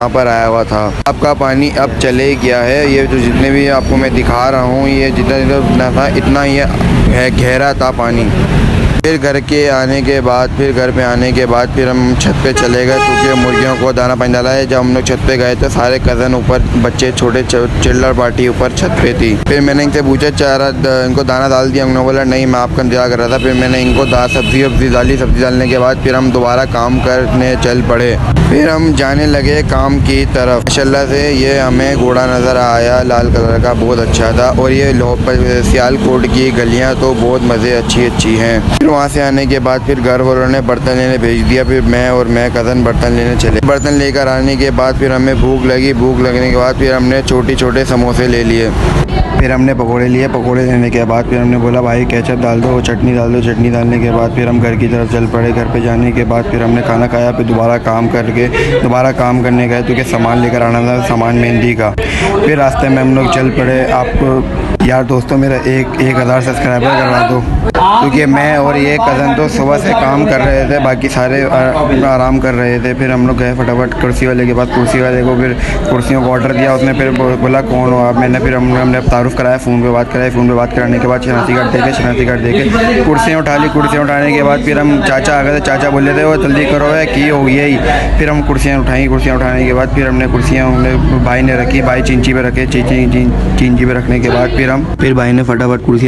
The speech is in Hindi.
यहाँ पर आया हुआ था। आपका पानी अब चले गया है। ये जो जितने भी आपको मैं दिखा रहा हूँ, ये जितना था इतना ही गहरा था पानी। फिर घर पे आने के बाद फिर हम छत पे चले गए, क्योंकि मुर्गियों को दाना पानी डाला है। जब हम लोग छत पे गए तो सारे कज़न ऊपर, बच्चे छोटे चिल्लर पार्टी ऊपर छत पे थी। फिर मैंने इनसे पूछा चारा इनको दाना डाल दिया? उन्होंने बोला नहीं, मैं आपका इंतजार कर रहा था। फिर मैंने इनको सब्ज़ी डाली। सब्ज़ी डालने के बाद फिर हम दोबारा काम करने चल पड़े। फिर हम जाने लगे काम की तरफ। माशाल्लाह से ये हमें घोड़ा नज़र आया, लाल कलर का, बहुत अच्छा था। और ये सियालकोट की गलियाँ तो बहुत मज़े अच्छी हैं। फिर वहाँ से आने के बाद फिर घर वालों ने बर्तन लेने भेज दिया। फिर मैं कज़न बर्तन लेने चले। बर्तन लेकर आने के बाद फिर हमें भूख लगी। भूख लगने के बाद फिर हमने छोटे समोसे ले लिए। फिर हमने पकोड़े लिए। पकोड़े लेने के बाद फिर हमने बोला भाई केचप डाल दो, चटनी डाल दो। चटनी डालने के बाद फिर हम घर की तरफ चल पड़े। घर पे जाने के बाद फिर हमने खाना खाया। फिर दोबारा काम करने गए, क्योंकि सामान लेकर आना था, सामान मेहंदी का। फिर रास्ते में हम लोग चल पड़े। आपको यार दोस्तों मेरा 1000 सब्सक्राइबर करवा दो, क्योंकि मैं और ये कज़न तो सुबह से काम कर रहे थे, बाकी सारे आराम कर रहे थे। फिर हम लोग गए फटाफट कुर्सी वाले के पास। कुर्सी वाले को फिर कुर्सियों को ऑर्डर दिया। उसने फिर बोला कौन हो आप? हमने तारुफ़ कराया, फ़ोन पे बात कराई। फ़ोन पे बात कराने के बाद शनाख्ती कार्ड देके कुर्सियाँ उठा ली। कुर्सियाँ उठाने के बाद फिर हम चाचा आ गए थे। चाचा बोले थे वो जल्दी करो है की हो गया ही। फिर हम कुर्सियाँ उठाई। कुर्सियाँ उठाने के बाद फिर हमने कुर्सियाँ भाई ने रखी। भाई चिंची पे रखे। चिंची पे रखने के बाद फिर भाई ने फटाफट कुर्सियाँ